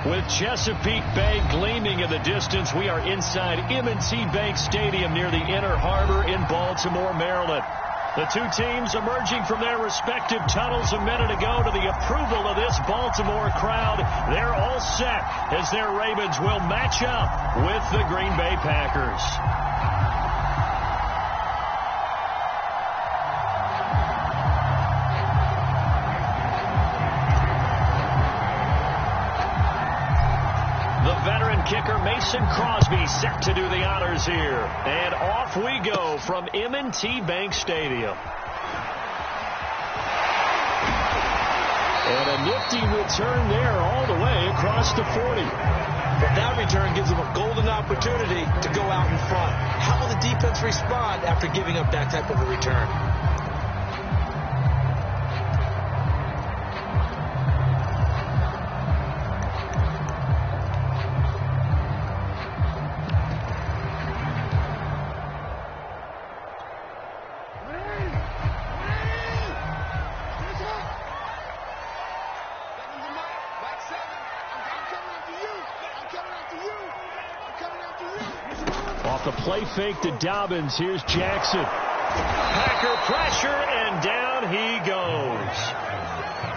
With Chesapeake Bay gleaming in the distance, we are inside M&T Bank Stadium near the Inner Harbor in Baltimore, Maryland. The two teams emerging from their respective tunnels a minute ago to the approval of this Baltimore crowd. They're all set as their Ravens will match up with the Green Bay Packers. Kicker Mason Crosby set to do the honors here. And off we go from M&T Bank Stadium. And a nifty return there all the way across the 40. But that return gives them a golden opportunity to go out in front. How will the defense respond after giving up that type of a return? The play fake to Dobbins. Here's Jackson. Packer pressure, and down he goes.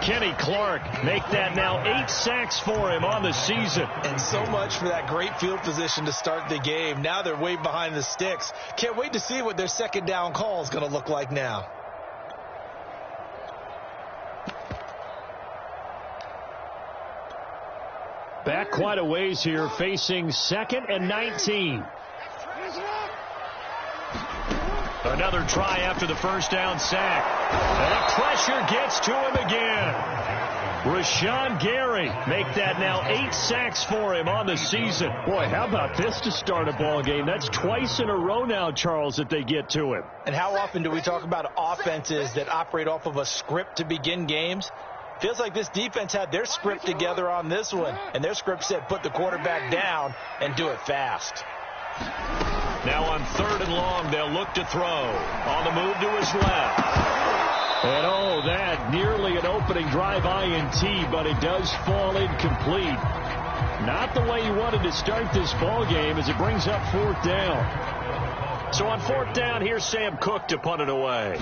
Kenny Clark make that now 8 sacks for him on the season. And so much for that great field position to start the game. Now they're way behind the sticks. Can't wait to see what their second down call is going to look like now. Back quite a ways here, facing 2nd and 19. Another try after the first down sack. And the pressure gets to him again. Rashawn Gary make that now 8 sacks for him on the season. Boy, how about this to start a ball game? That's twice in a row now, Charles, that they get to him. And how often do we talk about offenses that operate off of a script to begin games? Feels like this defense had their script together on this one. And their script said put the quarterback down and do it fast. Now on 3rd and long, they'll look to throw. On the move to his left. And oh, that nearly an opening drive INT, but it does fall incomplete. Not the way you wanted to start this ball game as it brings up 4th down. So on 4th down, here's Sam Cook to punt it away.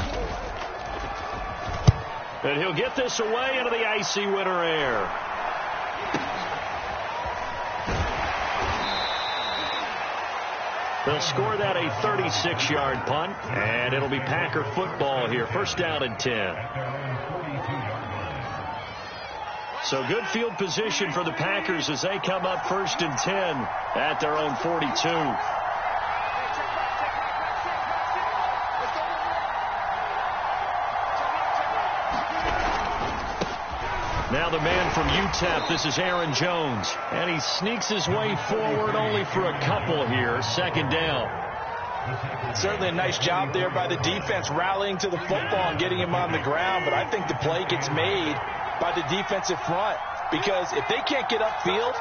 And he'll get this away into the icy winter air. They'll score that a 36-yard punt, and it'll be Packer football here. 1st down and 10. So good field position for the Packers as they come up 1st and 10 at their own 42. Now the man from UTEP, this is Aaron Jones. And he sneaks his way forward only for a couple here. 2nd down. Certainly a nice job there by the defense rallying to the football and getting him on the ground. But I think the play gets made by the defensive front. Because if they can't get upfield,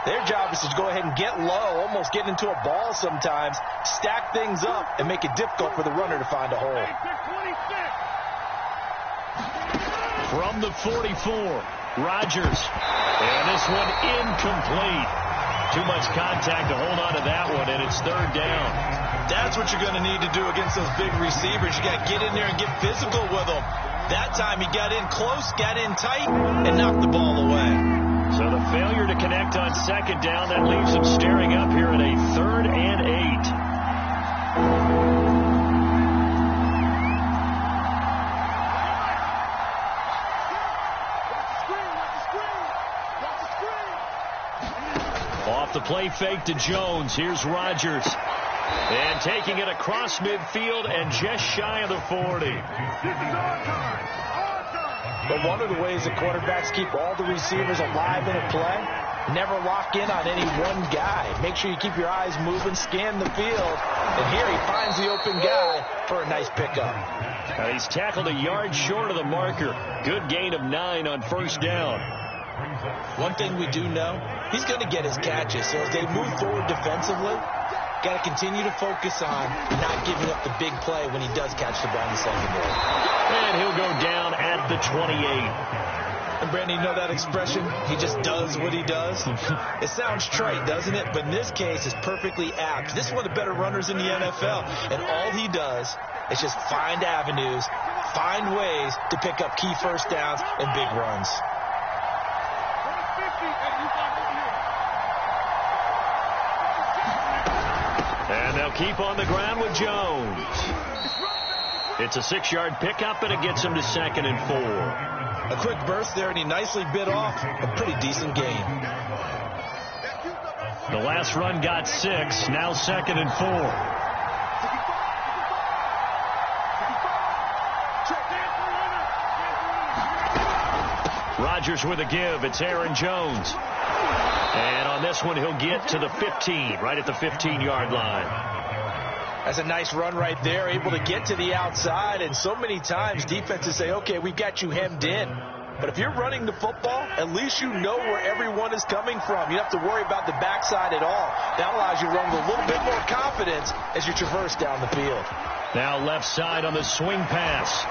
their job is to go ahead and get low, almost get into a ball sometimes, stack things up, and make it difficult for the runner to find a hole. From the 44, Rodgers. And this one incomplete. Too much contact to hold on to that one, and it's 3rd down. That's what you're going to need to do against those big receivers. You got to get in there and get physical with them. That time he got in close, got in tight, and knocked the ball away. So the failure to connect on 2nd down, that leaves him staring up here at a 3rd and 8. The play fake to Jones. Here's Rodgers. And taking it across midfield and just shy of the 40. But one of the ways that quarterbacks keep all the receivers alive in a play, never lock in on any one guy. Make sure you keep your eyes moving, scan the field. And here he finds the open guy for a nice pickup. And he's tackled a yard short of the marker. Good gain of 9 on 1st down. One thing we do know, he's going to get his catches. So as they move forward defensively, got to continue to focus on not giving up the big play when he does catch the ball in the secondary. And he'll go down at the 28. And Brandon, you know that expression? He just does what he does. It sounds trite, doesn't it? But in this case, it's perfectly apt. This is one of the better runners in the NFL. And all he does is just find avenues, find ways to pick up key first downs and big runs. And they'll keep on the ground with Jones. It's a 6-yard pickup, and it gets him to 2nd and 4. A quick burst there, and he nicely bit off a pretty decent gain. The last run got 6, now 2nd and 4. Rodgers with a give. It's Aaron Jones. And on this one, he'll get to the 15, right at the 15-yard line. That's a nice run right there, able to get to the outside. And so many times defenses say, okay, we've got you hemmed in. But if you're running the football, at least you know where everyone is coming from. You don't have to worry about the backside at all. That allows you to run with a little bit more confidence as you traverse down the field. Now left side on the swing pass.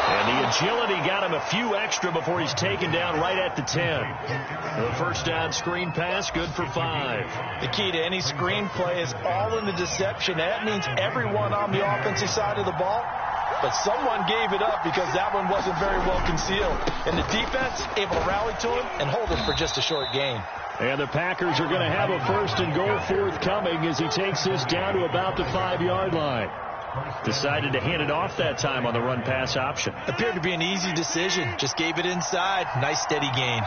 And the agility got him a few extra before he's taken down right at the 10. The first down screen pass, good for 5. The key to any screen play is all in the deception. That means everyone on the offensive side of the ball. But someone gave it up because that one wasn't very well concealed. And the defense able to rally to him and hold him for just a short gain. And the Packers are going to have a 1st and goal forthcoming as he takes this down to about the 5-yard line. Decided to hand it off that time on the run-pass option. Appeared to be an easy decision. Just gave it inside. Nice steady gain.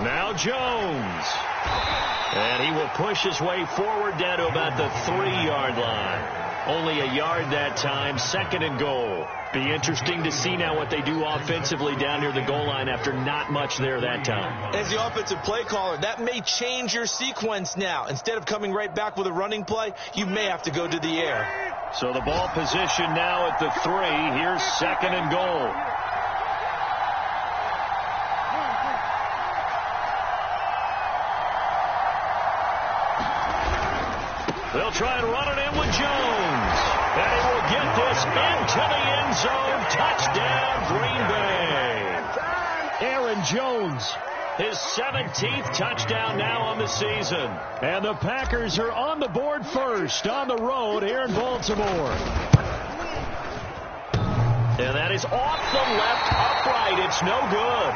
Now Jones. And he will push his way forward down to about the 3-yard line. Only a yard that time, 2nd and goal. Be interesting to see now what they do offensively down near the goal line after not much there that time. As the offensive play caller, that may change your sequence now. Instead of coming right back with a running play, you may have to go to the air. So the ball position now at the 3. Here's 2nd and goal. They'll try and run it in with Jones. And he will get this into the end zone. Touchdown, Green Bay. Aaron Jones, his 17th touchdown now on the season. And the Packers are on the board first on the road here in Baltimore. And that is off the left upright. It's no good.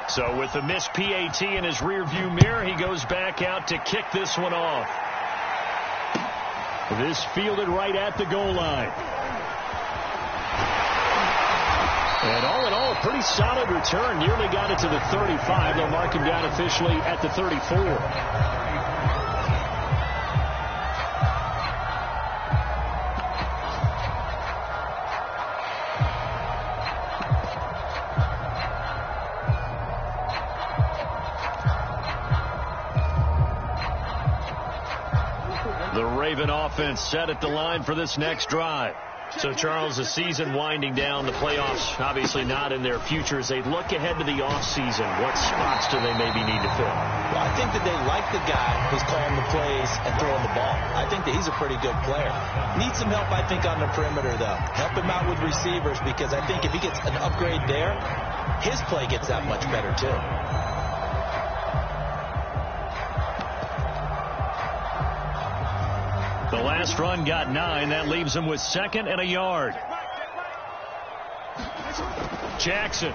So with the missed PAT in his rearview mirror, he goes back out to kick this one off. This fielded right at the goal line. And all in all, a pretty solid return. Nearly got it to the 35. They'll mark him down officially at the 34. Offense set at the line for this next drive. So, Charles, the season winding down, the playoffs obviously not in their future. As they look ahead to the offseason, what spots do they maybe need to fill? Well, I think that they like the guy who's calling the plays and throwing the ball. I think that he's a pretty good player. Needs some help, I think, on the perimeter, though. Help him out with receivers, because I think if he gets an upgrade there, his play gets that much better, too. The last run got 9. That leaves him with 2nd and a yard. Jackson.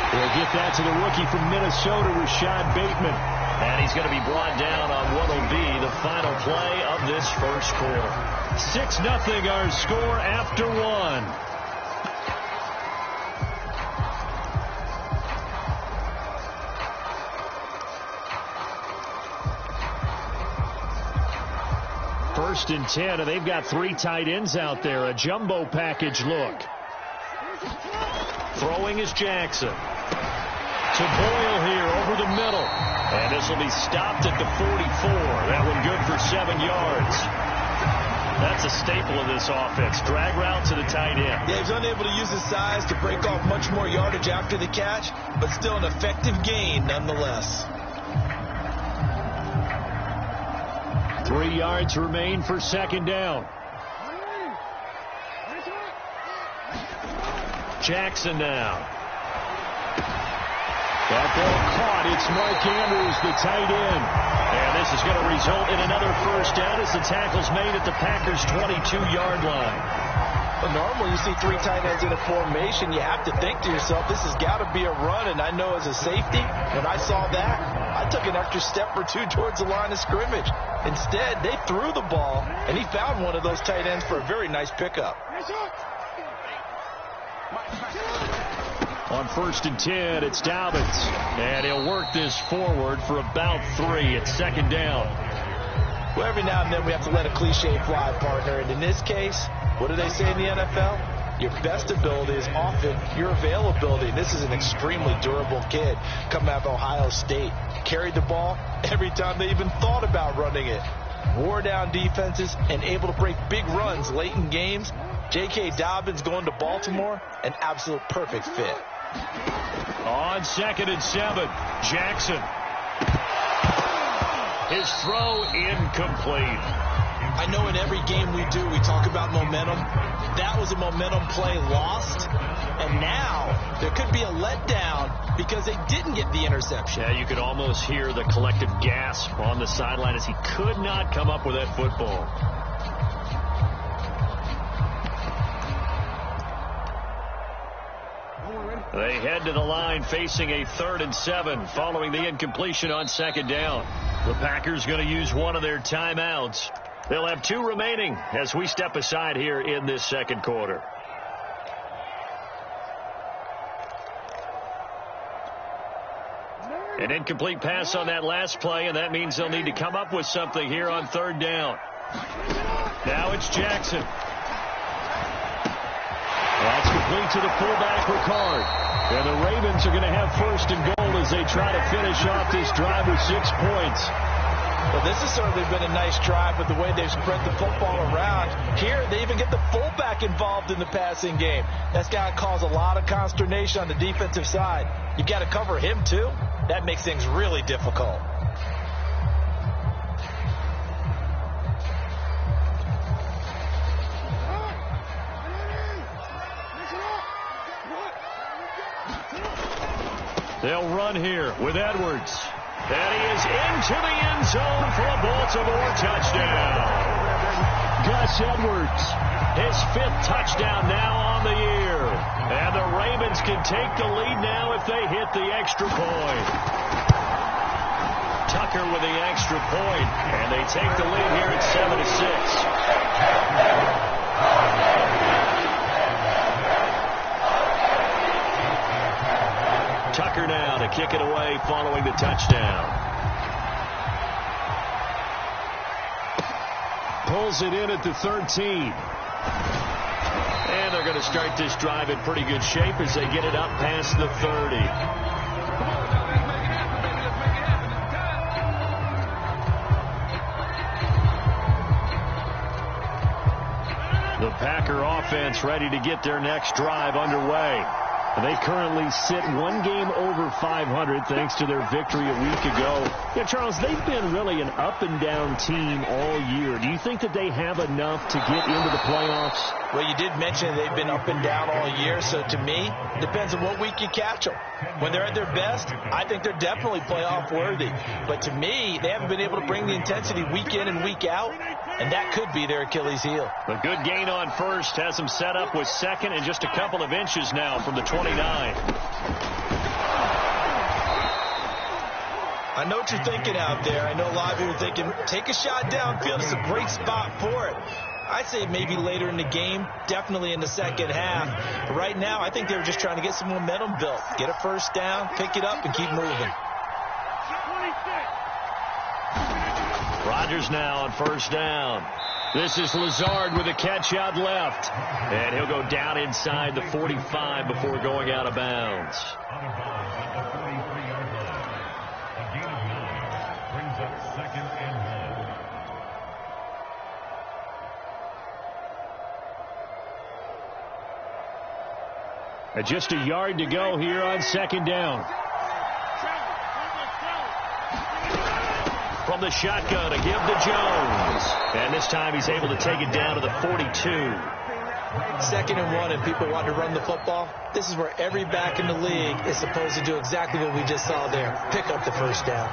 They'll get that to the rookie from Minnesota, Rashad Bateman. And he's going to be brought down on what will be the final play of this first quarter. 6-0 our score after 1. First and 10, and they've got 3 tight ends out there. A jumbo package look. Throwing is Jackson. To Boyle here over the middle. And this will be stopped at the 44. That one good for 7 yards. That's a staple of this offense. Drag route to the tight end. Yeah, he's unable to use his size to break off much more yardage after the catch, but still an effective gain nonetheless. 3 yards remain for second down. Jackson now. That ball caught. It's Mark Andrews, the tight end. And this is going to result in another first down as the tackle's made at the Packers' 22-yard line. Well, normally you see 3 tight ends in a formation, you have to think to yourself, this has got to be a run. And I know as a safety, when I saw that, I took an extra step or 2 towards the line of scrimmage. Instead, they threw the ball, and he found one of those tight ends for a very nice pickup. On 1st and 10, it's Dobbins. And he'll work this forward for about 3 at second down. Well, every now and then we have to let a cliche fly, partner. And in this case, what do they say in the NFL? Your best ability is often your availability. This is an extremely durable kid coming out of Ohio State. Carried the ball every time they even thought about running it. Wore down defenses and able to break big runs late in games. J.K. Dobbins going to Baltimore, an absolute perfect fit. On 2nd and 7, Jackson. His throw incomplete. I know in every game we do, we talk about momentum. That was a momentum play lost. And now there could be a letdown because they didn't get the interception. Yeah, you could almost hear the collective gasp on the sideline as he could not come up with that football. They head to the line facing a 3rd and 7 following the incompletion on second down. The Packers going to use one of their timeouts. They'll have 2 remaining as we step aside here in this second quarter. An incomplete pass on that last play, and that means they'll need to come up with something here on 3rd down. Now it's Jackson. That's complete to the fullback, Ricard. And the Ravens are going to have 1st and goal as they try to finish off this drive with 6 points. Well, this has certainly been a nice drive with the way they've spread the football around. Here, they even get the fullback involved in the passing game. That's got to cause a lot of consternation on the defensive side. You've got to cover him, too. That makes things really difficult. They'll run here with Edwards. And he is into the end zone for a Baltimore touchdown. Gus Edwards, his 5th touchdown now on the year. And the Ravens can take the lead now if they hit the extra point. Tucker with the extra point, and they take the lead here at 7-6. Tucker now to kick it away following the touchdown. Pulls it in at the 13. And they're going to start this drive in pretty good shape as they get it up past the 30. The Packer offense ready to get their next drive underway. They currently sit 1 game over 500 thanks to their victory a week ago. Yeah, Charles, they've been really an up-and-down team all year. Do you think that they have enough to get into the playoffs? Well, you did mention they've been up and down all year, so to me, depends on what week you catch them. When they're at their best, I think they're definitely playoff worthy. But to me, they haven't been able to bring the intensity week in and week out, and that could be their Achilles heel. A good gain on first has them set up with second and just a couple of inches now from the 29. I know what you're thinking out there. I know a lot of you are thinking, take a shot downfield. It's a great spot for it. I'd say maybe later in the game, definitely in the second half. But right now, I think they were just trying to get some momentum built. Get a first down, pick it up, and keep moving. Rodgers now on first down. This is Lazard with a catch out left. And he'll go down inside the 45 before going out of bounds. And just a yard to go here on second down. From the shotgun, a give to Jones. And this time he's able to take it down to the 42. 2nd and 1, and people want to run the football. This is where every back in the league is supposed to do exactly what we just saw there. Pick up the first down.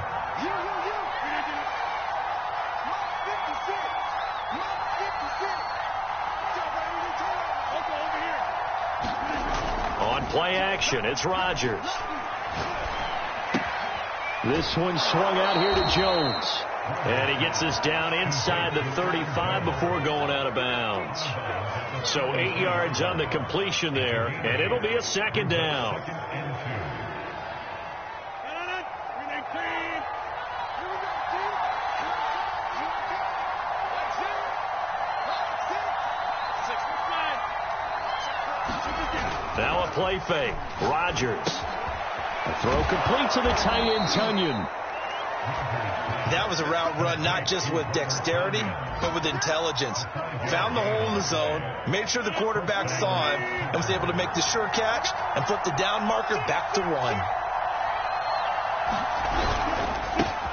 On play action, it's Rodgers. This one swung out here to Jones. And he gets us down inside the 35 before going out of bounds. So 8 yards on the completion there, and it'll be a second down. Now a play fake. Rodgers. A throw complete to the tight end, Tunyon. That was a route run not just with dexterity, but with intelligence. Found the hole in the zone, made sure the quarterback saw him, and was able to make the sure catch and flip the down marker back to 1.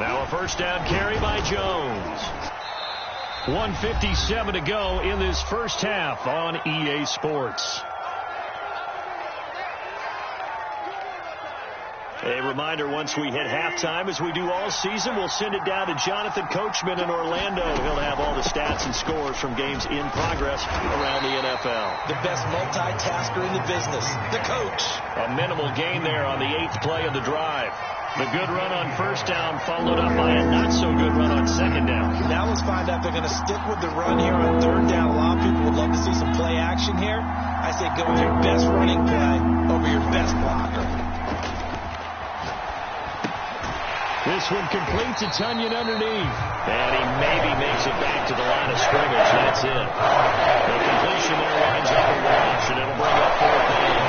Now a first down carry by Jones. 1:57 to go in this first half on EA Sports. A reminder, once we hit halftime, as we do all season, we'll send it down to Jonathan Coachman in Orlando. He'll have all the stats and scores from games in progress around the NFL. The best multitasker in the business, the coach. A minimal gain there on the 8th play of the drive. The good run on first down followed up by a not-so-good run on second down. Now let's find out if they're going to stick with the run here on third down. A lot of people would love to see some play action here. I say go with your best running play over your best blocker. This one complete to Tunyon underneath. And he maybe makes it back to the line of scrimmage. That's it. The completion there lines up a wash, and it'll bring up 4th down.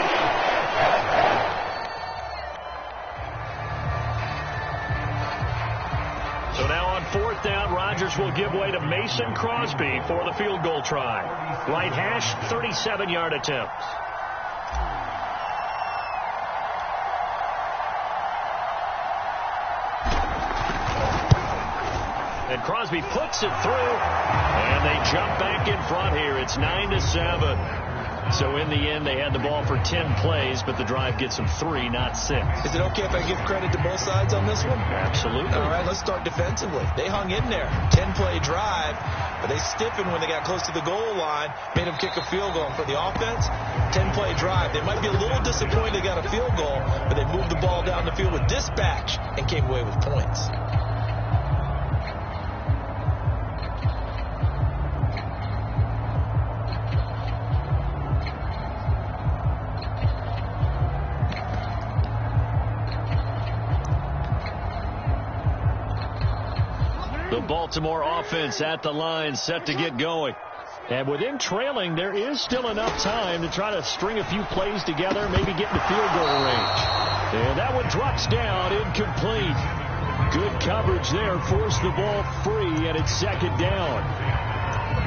So now on 4th down, Rodgers will give way to Mason Crosby for the field goal try. Right hash, 37-yard attempt. And Crosby puts it through, and they jump back in front here. It's 9-7. So in the end, they had the ball for 10 plays, but the drive gets them 3, not 6. Is it okay if I give credit to both sides on this one? Absolutely. All right, let's start defensively. They hung in there. 10-play drive, but they stiffened when they got close to the goal line, made them kick a field goal. And for the offense, 10-play drive. They might be a little disappointed they got a field goal, but they moved the ball down the field with dispatch and came away with points. The Baltimore offense at the line, set to get going. And with them trailing, there is still enough time to try to string a few plays together, maybe get into field goal range. And that one drops down, incomplete. Good coverage there, forced the ball free, and it's second down.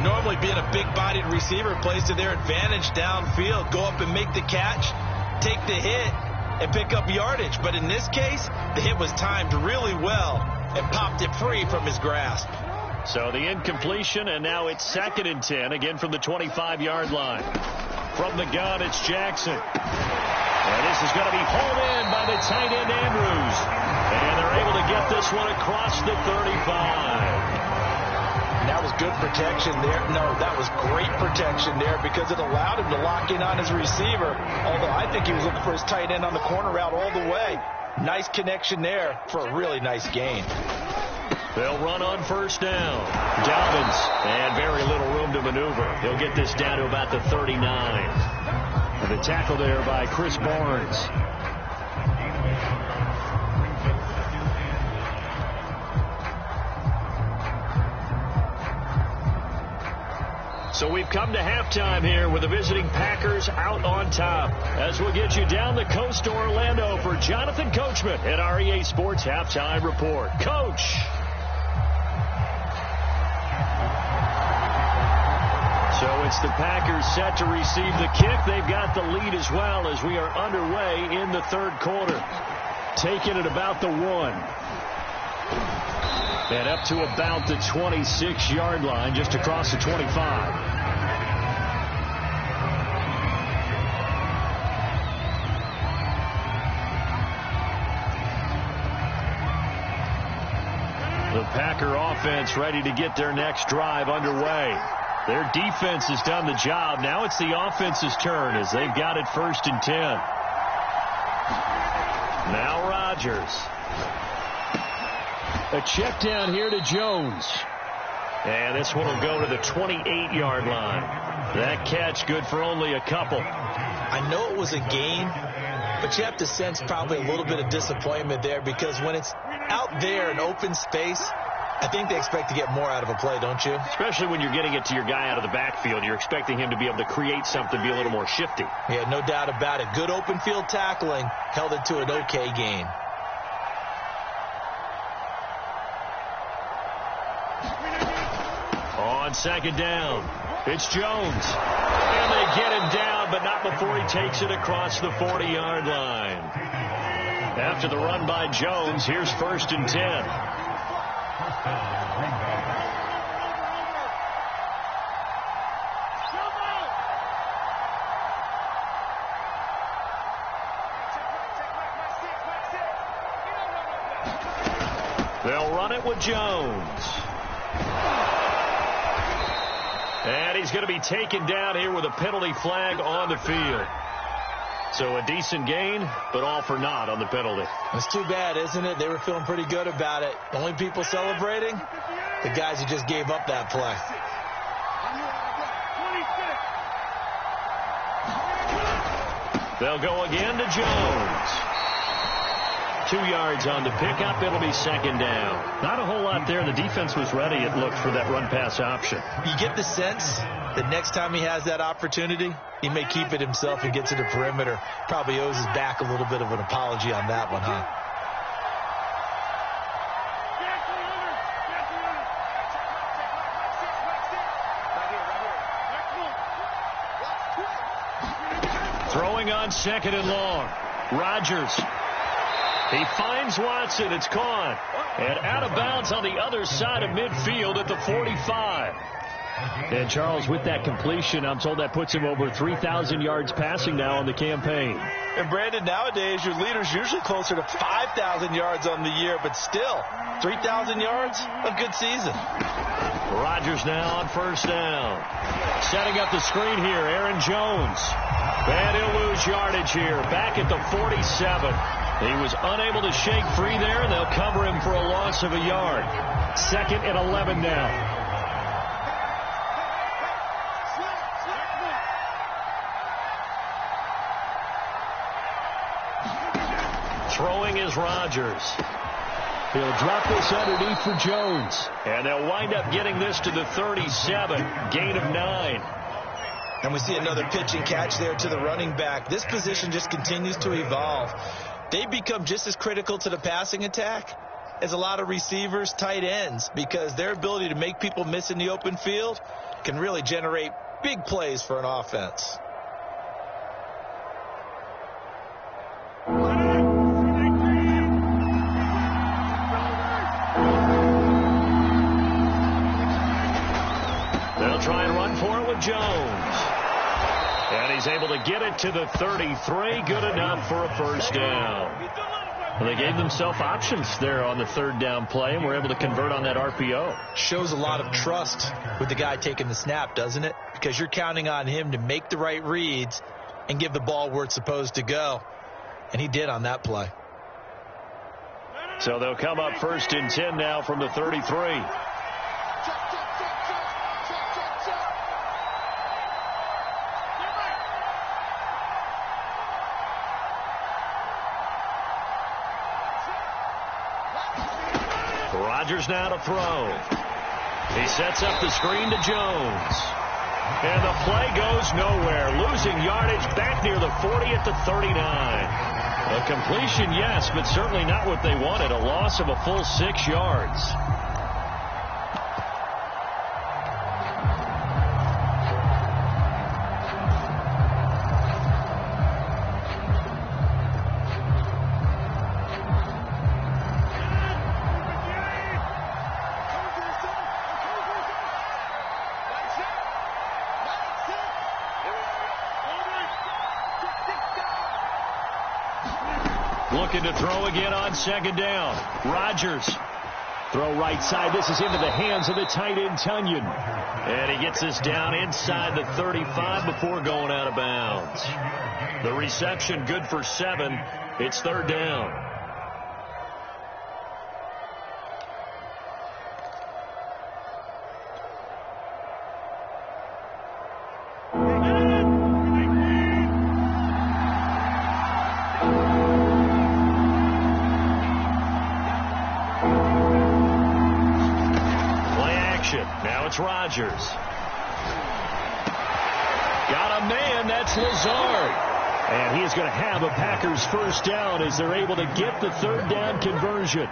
Normally being a big-bodied receiver plays to their advantage downfield. Go up and make the catch, take the hit, and pick up yardage. But in this case, the hit was timed really well and popped it free from his grasp. So the incompletion, and now it's 2nd and 10, again from the 25-yard line. From the gun, it's Jackson. And this is going to be hauled in by the tight end, Andrews. And they're able to get this one across the 35. That was good protection there. No, that was great protection there because it allowed him to lock in on his receiver. Although I think he was looking for his tight end on the corner route all the way. Nice connection there for a really nice gain. They'll run on first down. Dobbins, and very little room to maneuver. He'll get this down to about the 39. And the tackle there by Chris Barnes. So we've come to halftime here with the visiting Packers out on top. As we'll get you down the coast to Orlando for Jonathan Coachman at our EA Sports Halftime Report. Coach. So it's the Packers set to receive the kick. They've got the lead as well as we are underway in the third quarter. Taking it about the 1. And up to about the 26-yard line, just across the 25. The Packer offense ready to get their next drive underway. Their defense has done the job. Now it's the offense's turn as they've got it 1st and 10. Now Rodgers. A check down here to Jones. And this one will go to the 28-yard line. That catch good for only a couple. I know it was a gain, but you have to sense probably a little bit of disappointment there because when it's out there in open space, I think they expect to get more out of a play, don't you? Especially when you're getting it to your guy out of the backfield. You're expecting him to be able to create something, be a little more shifty. Yeah, no doubt about it. Good open field tackling held it to an okay gain. On 2nd down, it's Jones. And they get him down, but not before he takes it across the 40-yard line. After the run by Jones, here's 1st and 10. They'll run it with Jones. And he's going to be taken down here with a penalty flag on the field. So a decent gain, but all for naught on the penalty. It's too bad, isn't it? They were feeling pretty good about it. The only people celebrating, the guys who just gave up that play. They'll go again to Jones. 2 yards on the pickup. It'll be 2nd down. Not a whole lot there. The defense was ready, it looked, for that run-pass option. You get the sense that next time he has that opportunity, he may keep it himself and get to the perimeter. Probably owes his back a little bit of an apology on that one, huh? Throwing on 2nd and long. Rodgers. He finds Watson. It's caught. And out of bounds on the other side of midfield at the 45. And Charles, with that completion, I'm told that puts him over 3,000 yards passing now on the campaign. And Brandon, nowadays your leader's usually closer to 5,000 yards on the year, but still, 3,000 yards, a good season. Rodgers now on 1st down. Setting up the screen here, Aaron Jones. And he'll lose yardage here, back at the 47. He was unable to shake free there, and they'll cover him for a loss of a yard. 2nd and 11 now. Throwing is Rodgers. He'll drop this underneath for Jones. And they'll wind up getting this to the 37. Gain of 9. And we see another pitch and catch there to the running back. This position just continues to evolve. They become just as critical to the passing attack as a lot of receivers, tight ends, because their ability to make people miss in the open field can really generate big plays for an offense. They'll try and run for it with Jones. And he's able to get it to the 33. Good enough for a 1st down. Well, they gave themselves options there on the 3rd down play, and were able to convert on that RPO. Shows a lot of trust with the guy taking the snap, doesn't it? Because you're counting on him to make the right reads and give the ball where it's supposed to go. And he did on that play. So they'll come up 1st and 10 now from the 33. Rodgers now to throw. He sets up the screen to Jones. And the play goes nowhere. Losing yardage back near the 40 at the 39. A completion, yes, but certainly not what they wanted. A loss of a full 6 yards. Looking to throw again on second down. Rodgers. Throw right side. This is into the hands of the tight end, Tunyon. And he gets this down inside the 35 before going out of bounds. The reception good for 7. It's third down. Now it's Rodgers. Got a man. That's Lazard. And he is going to have a Packers first down as they're able to get the third down conversion.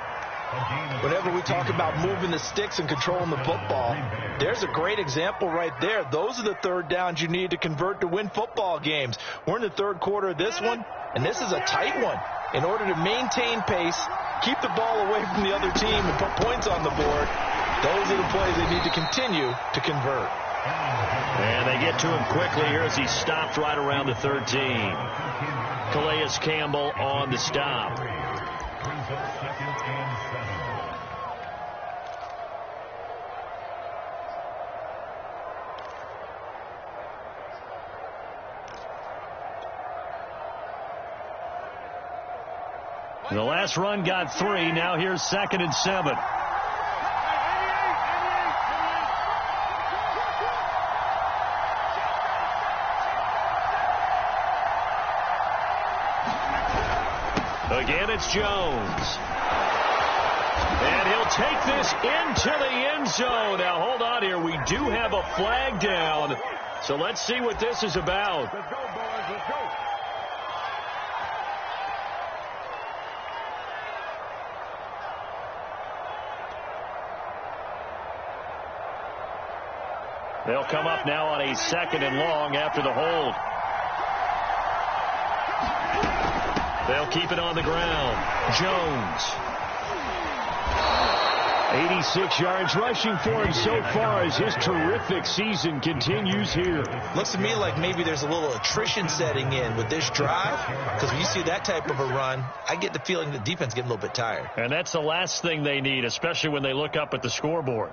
Whenever we talk about moving the sticks and controlling the football, there's a great example right there. Those are the third downs you need to convert to win football games. We're in the third quarter of this one, and this is a tight one. In order to maintain pace, keep the ball away from the other team, and put points on the board, those are the plays they need to continue to convert. And they get to him quickly here as he stopped right around the 13. Calais Campbell on the stop. The last run got 3. Now here's 2nd and 7. Again, it's Jones. And he'll take this into the end zone. Now, hold on here. We do have a flag down. So let's see what this is about. Let's go, boys. Let's go. They'll come up now on a 2nd and long after the hold. They'll keep it on the ground. Jones. 86 yards rushing for him so far as his terrific season continues here. Looks to me like maybe there's a little attrition setting in with this drive, because when you see that type of a run, I get the feeling the defense getting a little bit tired. And that's the last thing they need, especially when they look up at the scoreboard.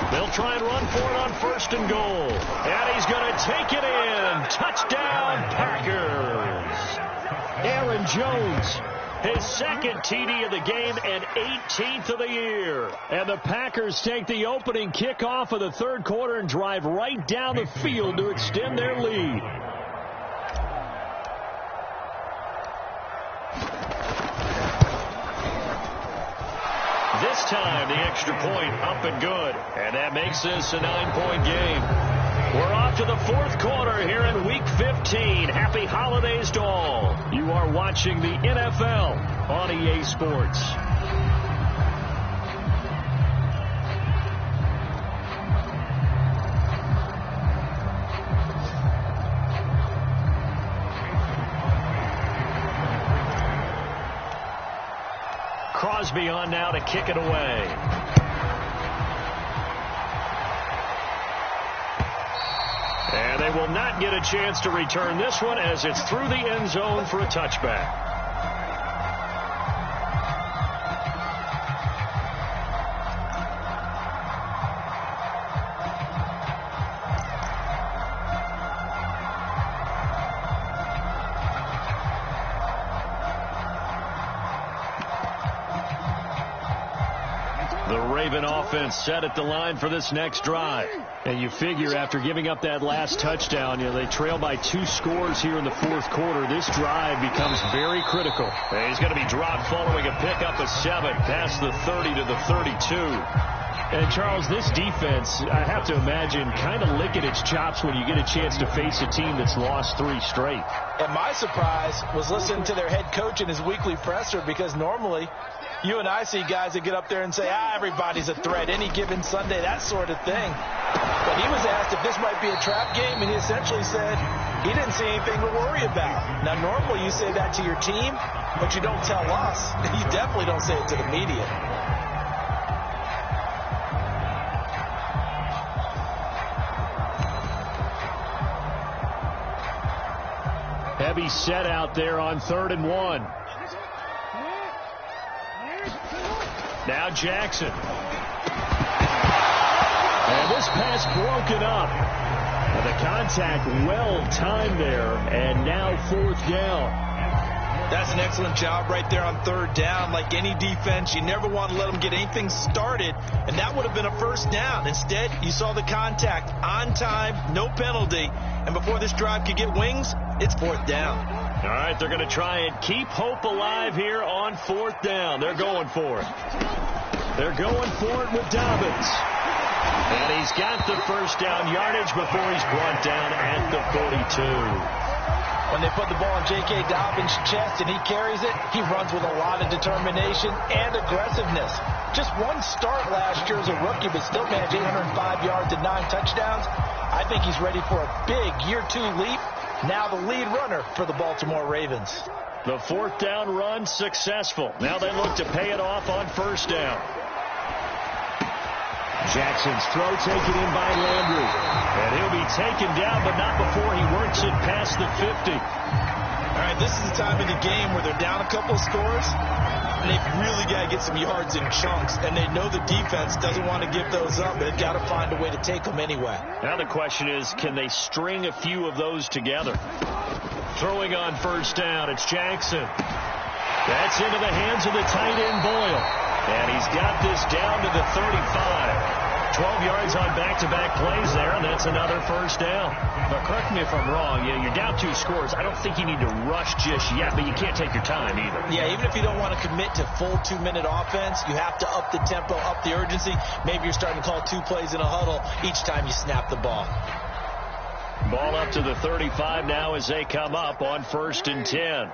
They'll try and run for it on 1st and goal. And he's going to take it in. Touchdown, Packers. Aaron Jones, his 2nd TD of the game and 18th of the year. And the Packers take the opening kickoff of the third quarter and drive right down the field to extend their lead. This time, the extra point up and good. And that makes this a 9-point game. We're off to the 4th quarter here in Week 15. Happy holidays to all. You are watching the NFL on EA Sports. Crosby on now to kick it away. And they will not get a chance to return this one as it's through the end zone for a touchback. The Raven offense set at the line for this next drive. And you figure after giving up that last touchdown, they trail by 2 scores here in the fourth quarter. This drive becomes very critical. And he's going to be dropped following a pickup of 7 past the 30 to the 32. And, Charles, this defense, I have to imagine, kind of licking its chops when you get a chance to face a team that's lost 3 straight. And my surprise was listening to their head coach in his weekly presser, because normally you and I see guys that get up there and say, everybody's a threat any given Sunday, that sort of thing. But he was asked if this might be a trap game, and he essentially said he didn't see anything to worry about. Now, normally you say that to your team, but you don't tell us. You definitely don't say it to the media. Heavy set out there on 3rd and 1. Now Jackson. And this pass broken up. And the contact well timed there. And now 4th down. That's an excellent job right there on 3rd down. Like any defense, you never want to let them get anything started, and that would have been a 1st down. Instead, you saw the contact on time, no penalty, and before this drive could get wings, it's 4th down. All right, they're going to try and keep hope alive here on 4th down. They're going for it. They're going for it with Dobbins. And he's got the 1st down yardage before he's brought down at the 42. When they put the ball in J.K. Dobbins' chest and he carries it, he runs with a lot of determination and aggressiveness. Just one start last year as a rookie, but still managed 805 yards and 9 touchdowns. I think he's ready for a big year 2 leap. Now the lead runner for the Baltimore Ravens. The 4th down run successful. Now they look to pay it off on 1st down. Jackson's throw taken in by Landry. And he'll be taken down, but not before he works it past the 50. All right, this is the time of the game where they're down a couple of scores, and they've really got to get some yards in chunks, and they know the defense doesn't want to give those up, but they've got to find a way to take them anyway. Now the question is, can they string a few of those together? Throwing on 1st down, it's Jackson. That's into the hands of the tight end, Boyle. And he's got this down to the 35. 12 yards on back-to-back plays there, and that's another 1st down. But correct me if I'm wrong, you're down 2 scores. I don't think you need to rush just yet, but you can't take your time either. Yeah, even if you don't want to commit to full 2-minute offense, you have to up the tempo, up the urgency. Maybe you're starting to call 2 plays in a huddle each time you snap the ball. Ball up to the 35 now as they come up on 1st and 10.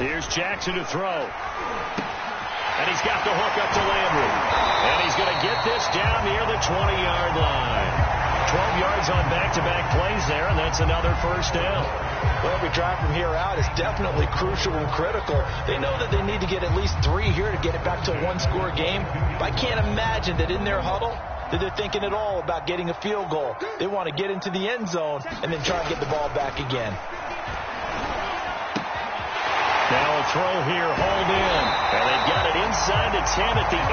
Here's Jackson to throw. And he's got the hook up to Landry. And he's going to get this down near the 20-yard line. 12 yards on back-to-back plays there, and that's another 1st down. Well, every drive from here out is definitely crucial and critical. They know that they need to get at least 3 here to get it back to a 1-score game. But I can't imagine that in their huddle that they're thinking at all about getting a field goal. They want to get into the end zone and then try and get the ball back again. Now a throw here, hauled in. And they've got it inside the 10 at the 8.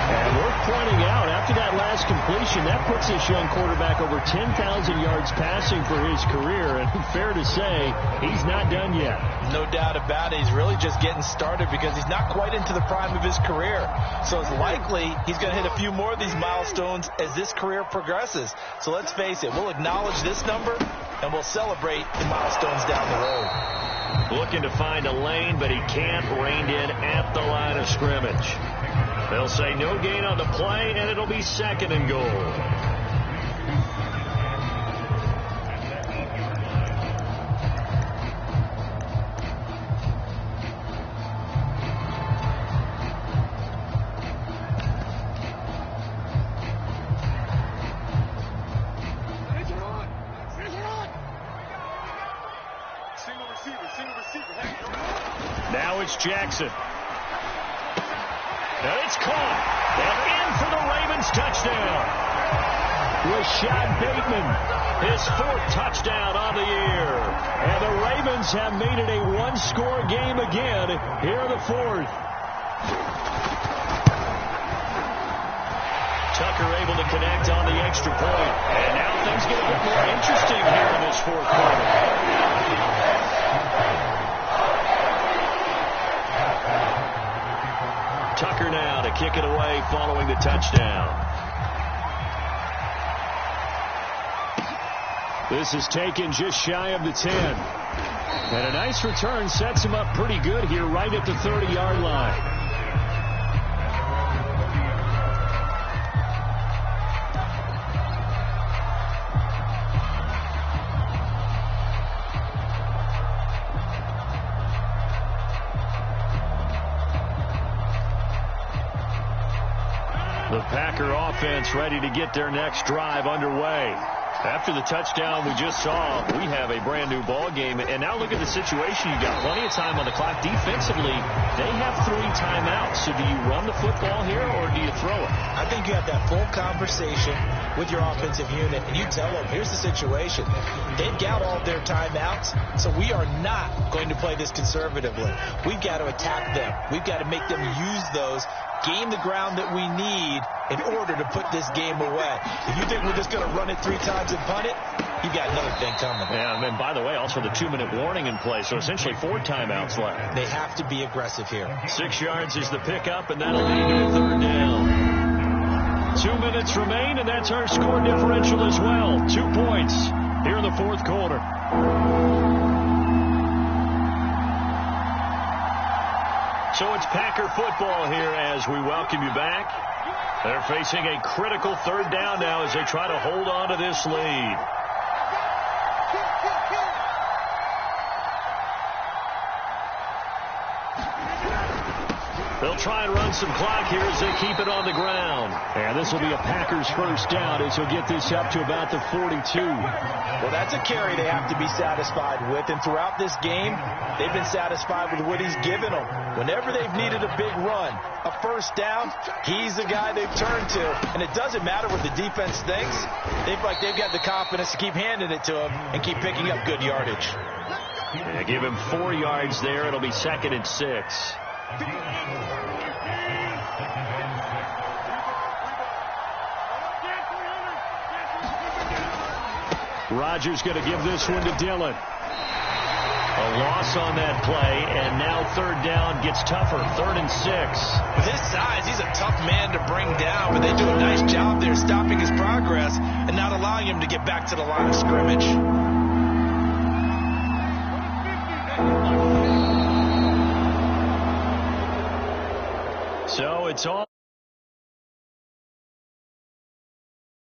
And worth pointing out, after that last completion, that puts this young quarterback over 10,000 yards passing for his career. And fair to say, he's not done yet. No doubt about it. He's really just getting started because he's not quite into the prime of his career. So it's likely he's going to hit a few more of these milestones as this career progresses. So let's face it, we'll acknowledge this number and we'll celebrate the milestones down the road. Looking to find a lane, but he can't. Reined in at the line of scrimmage. They'll say no gain on the play, and it'll be 2nd and goal. Now it's Jackson. And it's caught. And in for the Ravens touchdown. Rashad Bateman, his 4th touchdown on the year. And the Ravens have made it a 1-score game again here in the 4th. Tucker able to connect on the extra point. And now things get a bit more interesting here in this 4th quarter. Packer now to kick it away following the touchdown. This is taken just shy of the 10. And a nice return sets him up pretty good here right at the 30-yard line. The Packer offense ready to get their next drive underway. After the touchdown we just saw, we have a brand new ball game. And now look at the situation. You've got plenty of time on the clock. Defensively, they have 3 timeouts. So do you run the football here or do you throw it? I think you have that full conversation with your offensive unit, and you tell them, here's the situation. They've got all their timeouts, so we are not going to play this conservatively. We've got to attack them. We've got to make them use those, gain the ground that we need in order to put this game away. If you think we're just going to run it 3 times and punt it, you've got another thing coming. Yeah, and by the way, also the 2-minute warning in play, so essentially 4 timeouts left. They have to be aggressive here. 6 yards is the pickup, and that'll lead to a 3rd down. 2 minutes remain, and that's our score differential as well. 2 points here in the 4th quarter. So it's Packer football here as we welcome you back. They're facing a critical 3rd down now as they try to hold on to this lead. They'll try and run some clock here as they keep it on the ground. And this will be a Packers 1st down as he'll get this up to about the 42. Well, that's a carry they have to be satisfied with. And throughout this game, they've been satisfied with what he's given them. Whenever they've needed a big run, a 1st down, he's the guy they've turned to. And it doesn't matter what the defense thinks. They've got the confidence to keep handing it to him and keep picking up good yardage. Yeah, give him 4 yards there. It'll be 2nd and 6. Rodgers going to give this one to Dillon. A loss on that play, and now 3rd down gets tougher. 3rd and 6. With his size, he's a tough man to bring down, but they do a nice job there stopping his progress and not allowing him to get back to the line of scrimmage. So it's all